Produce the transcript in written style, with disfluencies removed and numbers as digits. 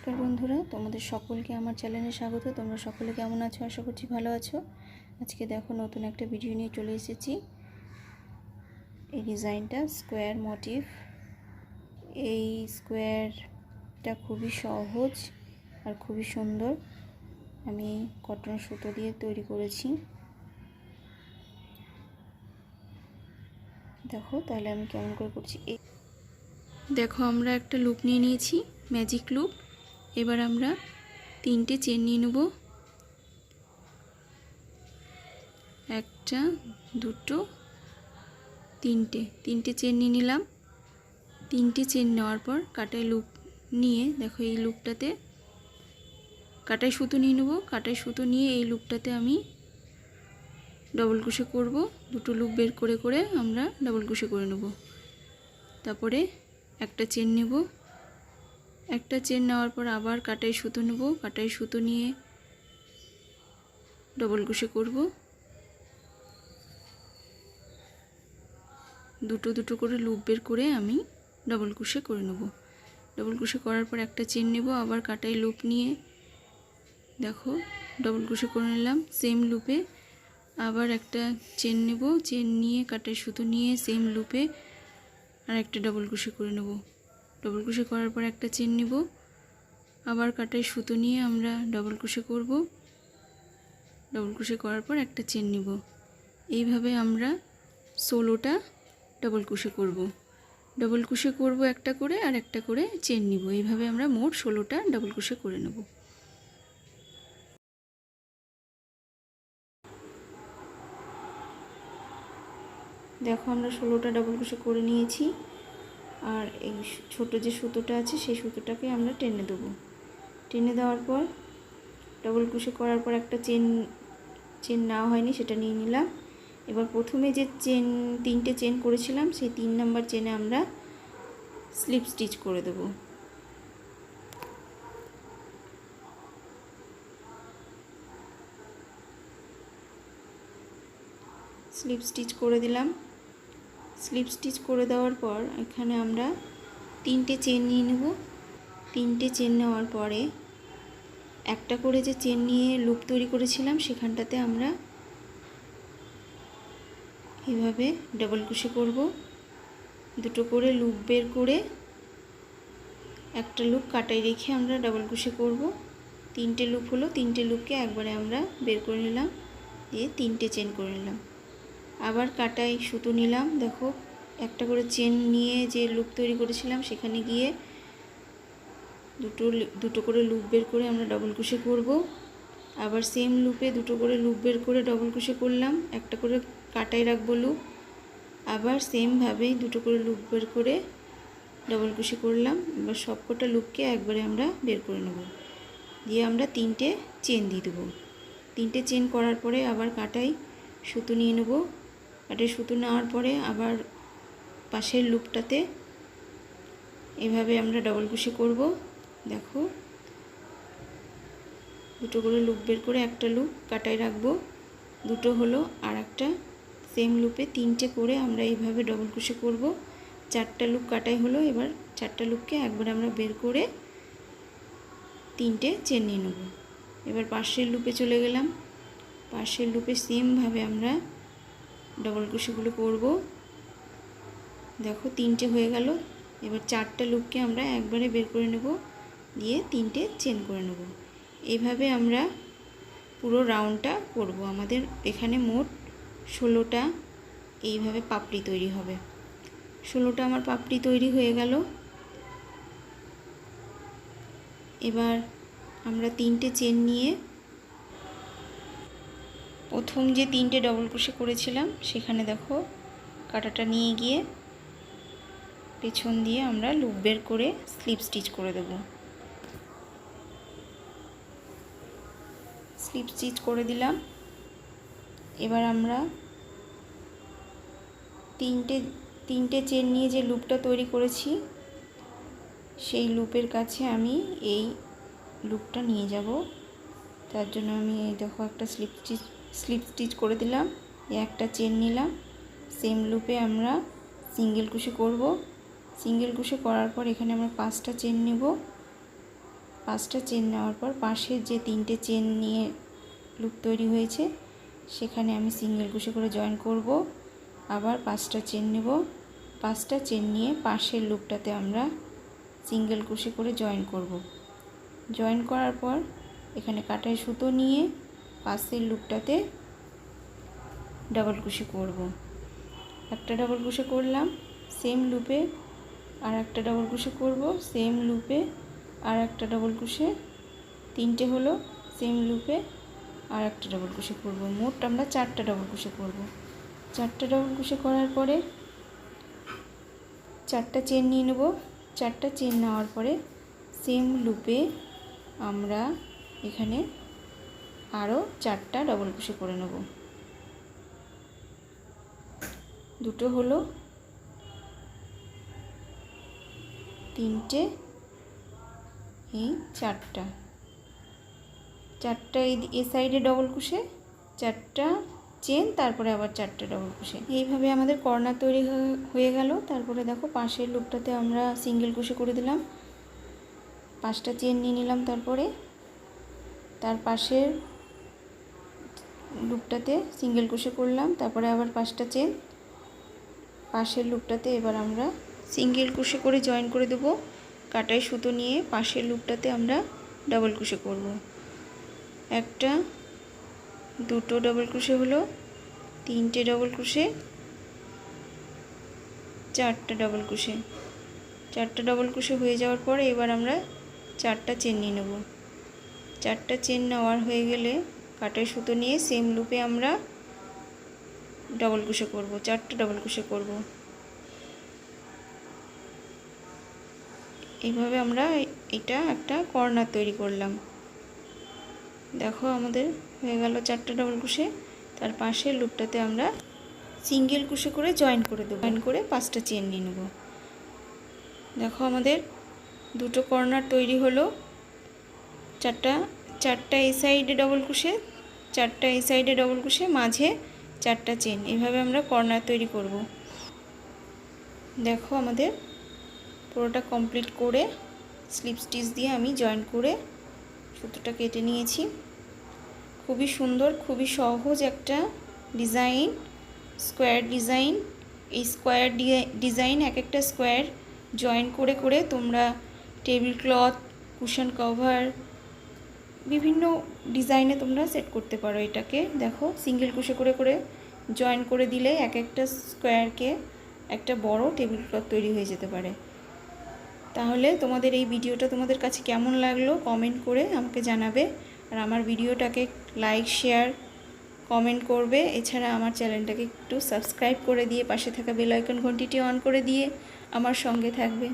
নমস্কার বন্ধুরা, তোমাদের সকলকে আমার চ্যানেলে স্বাগত। তোমরা সকলে কেমন আছো? আশা করছি ভালো আছো। আজকে দেখো নতুন একটা ভিডিও নিয়ে চলে এসেছি। এই ডিজাইনটা স্কোয়ার মোটিভ। এই স্কোয়ারটা খুবই সহজ আর খুবই সুন্দর। আমি কটন সুতো দিয়ে তৈরি করেছি। দেখো তাহলে আমি কেমন করে করছি। দেখো আমরা একটা লুপ নিয়ে নিয়েছি, ম্যাজিক লুপ। এবার আমরা 3টে চেন নিয়ে নেব। 1টা 2টো 3টে চেন নিয়ে নিলাম। 3টে চেন নেওয়ার পর কাটাই লুপ নিয়ে, দেখো এই লুপটাতে কাটাই সুতো নিয়ে নেব। কাটাই সুতো নিয়ে এই লুপটাতে আমি ডবল ক্রোশে করব। 2টো লুপ বের করে করে আমরা ডবল ক্রোশে করে নেব। তারপরে একটা চেন নেব। একটা চেন নেওয়ার পর আবার কাটাই সুতো নেব। কাটাই সুতো নিয়ে ডবল ক্রোশে করব। 2টো করে লুপ বের করে আমি ডবল ক্রোশে করে নেব। ডবল ক্রোশে করার পর একটা চেন নেব। আবার কাটাই লুপ নিয়ে দেখো ডবল ক্রোশে করে নিলাম। সেম লুপে আবার একটা চেন নেব। চেন নিয়ে কাটাই সুতো নিয়ে সেম লুপে আর একটা ডবল ক্রোশে করে নেব। ডবল ক্রোশে করার পর একটা চেন নেব। আবার কাটাই সুতো নিয়ে আমরা ডবল ক্রোশে করব। ডবল ক্রোশে করার পর একটা চেন নেব। এইভাবে আমরা 16টা ডবল ক্রোশে করব। ডবল ক্রোশে করব একটা করে আর একটা করে চেন নিব। এইভাবে আমরা মোট 16টা ডবল ক্রোশে করে নেব। দেখো আমরা 16টা ডবল ক্রোশে করে নিয়েছি। আর এই ছোট যে সুতোটা আছে সেই সুতোটাকে আমরা টেনে দেবো। টেনে দেওয়ার পর ডবল ক্রোশে করার পর একটা চেন নেওয়া হয়নি, সেটা নিয়ে নিলাম। এবার প্রথমে যে 3টে চেন করেছিলাম সেই 3 নাম্বার চেনে আমরা স্লিপ স্টিচ করে দেব। স্লিপ স্টিচ করে দিলাম। স্লিপ স্টিচ করে দেওয়ার পর এখানে আমরা 3টে চেন নিয়ে নেব। 3টে চেন নেওয়ার পরে একটা করে যে চেন নিয়ে লুপ তৈরি করেছিলাম সেখানটাতে আমরা এইভাবে ডবল ক্রোশে করব। 2টো করে লুপ বের করে একটা লুপ কাটাই রেখে আমরা ডবল ক্রোশে করব। 3টে লুপ হলো, 3টে লুপকে একবারে আমরা বের করে নিলাম, দিয়ে 3টে চেন করে নিলাম। আবার কাটাই সুতো নিলাম। দেখো একটা করে চেন নিয়ে যে লুপ তৈরি করেছিলাম সেখানে গিয়ে দুটো করে লুপ বের করে আমরা ডবল ক্রোশে করব। আবার সেম লুপে 2টো করে লুপ বের করে ডবল ক্রোশে করলাম। একটা করে কাটাই রাখবো লুপ। আবার সেমভাবেই 2টো করে লুপ বের করে ডবল ক্রোশে করলাম। এবার সবকটা লুপকে একবারে আমরা বের করে নেব, দিয়ে আমরা 3টে চেন দিয়ে দেবো। 3টে চেন করার পরে আবার কাটাই সুতো নিয়ে নেব। কাটাই সুতো নেওয়ার পরে আবার পাশের লুপটাতে এভাবে আমরা ডবল ক্রোশে করব। দেখো 2টো করে লুপ বের করে একটা লুপ কাটাই রাখবো। 2টো হলো আর একটা সেম লুপে 3টে করে আমরা এইভাবে ডবল ক্রোশে করব। 4টা লুপ কাটাই হলো। এবার 4টা লুপকে একবার আমরা বের করে 3টে চেন নিয়ে নেব। এবার পাশের লুপে চলে গেলাম। পাশের লুপে সেমভাবে আমরা ডবল ক্রোশেগুলো করব। দেখো 3টে হয়ে গেল। এবার 4টা লুপকে আমরা একবারে বের করে নেব, দিয়ে 3টে চেন করে নেব। এইভাবে আমরা পুরো রাউন্ডটা করব। আমাদের এখানে মোট 16টা এইভাবে পাপড়ি তৈরি হবে। 16টা আমার পাপড়ি তৈরি হয়ে গেল। এবার আমরা 3টে চেন নিয়ে প্রথম যে 3টে ডবল ক্রোশে করেছিলাম সেখানে দেখো কাঁটাটা নিয়ে গিয়ে পেছন দিয়ে আমরা লুপ বের করে স্লিপ স্টিচ করে দেব। স্লিপ স্টিচ করে দিলাম। এবার আমরা 3টে চেন নিয়ে যে লুপটা তৈরি করেছি সেই লুপের কাছে আমি এই লুপটা নিয়ে যাব। তার জন্য আমি এই দেখো একটা স্লিপ স্টিচ করে দিলাম। একটা চেন নিলাম। সেম লুপে আমরা সিঙ্গেল ক্রোশে করব। সিঙ্গেল ক্রোশে করার পর এখানে আমরা 5টা চেন নেব। 5টা চেন নেওয়ার পর পাশের যে 3টে চেন নিয়ে লুপ তৈরি হয়েছে সেখানে আমি সিঙ্গেল ক্রোশে করে জয়েন করব। আবার 5টা চেন নেব, 5টা চেন নিয়ে পাশের লুপটাতে আমরা সিঙ্গেল ক্রোশে করে জয়েন করব। জয়েন করার পর এখানে কাটায় সুতো নিয়ে পাশের লুপটাতে ডাবল ক্রোশে করব। একটা ডাবল ক্রোশে করলাম, সেম লুপে আর একটা ডাবল ক্রোশে করব, সেম লুপে আর একটা ডাবল ক্রোশে, 3টে হলো, সেম লুপে আর একটা ডাবল ক্রোশে করব। মোট আমরা 4টা ডাবল ক্রোশে করব। 4টা ডাবল ক্রোশে করার পরে 4টা চেন নিয়ে নেব। 4টা চেন নেওয়ার পরে সেম লুপে আমরা এখানে আরও 4টা ডাবল ক্রোশে করে নেব। দুটো হলো, 3টে, এই 4টা এই সাইডে ডাবল ক্রোশে, 4টা চেন, তারপরে আবার 4টা ডাবল ক্রোশে। এইভাবে আমাদের কর্নার তৈরি হয়ে গেল। তারপরে দেখো পাশের লুপটাতে আমরা সিঙ্গেল ক্রোশে করে দিলাম, 5টা চেন নিয়ে নিলাম, তারপরে তার পাশের লুপটাতে সিঙ্গেল ক্রোশে করলাম, তারপরে আবার 5টা চেন, পাশের লুপটাতে এবার আমরা সিঙ্গেল ক্রোশে করে জয়েন করে দেব। কাটায় সুতো নিয়ে পাশের লুপটাতে আমরা ডাবল ক্রোশে করব। একটা, দুটো ডাবল ক্রোশে হলো, 3টে ডাবল ক্রোশে, 4টা ডাবল ক্রোশে। 4টা ডাবল ক্রোশে হয়ে যাওয়ার পরে এবার আমরা 4টা চেন নিয়ে নেব। 4টা চেন নেওয়ার হয়ে গেলে কাটায় সুতো নিয়ে সেম লুপে আমরা ডাবল ক্রোশে করব, 4টা ডাবল ক্রোশে করব। এইভাবে আমরা এটা একটা কর্নার তৈরি করলাম। দেখো আমাদের হয়ে গেল 4টা ডাবল ক্রোশে। তার পাশের লুপটাতে আমরা সিঙ্গেল ক্রোশে করে জয়েন করে দেব। জয়েন করে 5টা চেন নিয়ে নেব। দেখো আমাদের দুটো কর্নার তৈরি হলো। 4টা এই সাইডে ডাবল ক্রোশে, 4টা এই সাইডে ডাবল ক্রোশে, মাঝে 4টা চেন। এইভাবে আমরা কর্নার তৈরি করব। দেখো আমাদের পুরোটা কমপ্লিট করে স্লিপ স্টিচ দিয়ে আমি জয়েন করে সুতোটা কেটে নিয়েছি। খুবই সুন্দর, খুবই সহজ একটা ডিজাইন, স্কোয়ার ডিজাইন। এই স্কোয়ার ডিজাইন এক একটা স্কোয়ার জয়েন করে করে তোমরা টেবিল ক্লথ, কুশন কভার, বিভিন্ন ডিজাইনে তোমরা সেট করতে পারো এটাকে। দেখো সিঙ্গেল ক্রোশে করে করে জয়েন করে দিলে এক একটা স্কোয়ারকে একটা বড় টেবিল ক্লথ তৈরি হয়ে যেতে পারে। তাহলে তোমাদের এই ভিডিওটা তোমাদের কাছে কেমন লাগলো কমেন্ট করে আমাকে জানাবে। আর আমার ভিডিওটাকে লাইক, শেয়ার, কমেন্ট করবে। এছাড়া আমার চ্যানেলটাকে একটু সাবস্ক্রাইব করে দিয়ে পাশে থাকা বেল আইকন ঘন্টিটি অন করে দিয়ে আমার সঙ্গে থাকবে।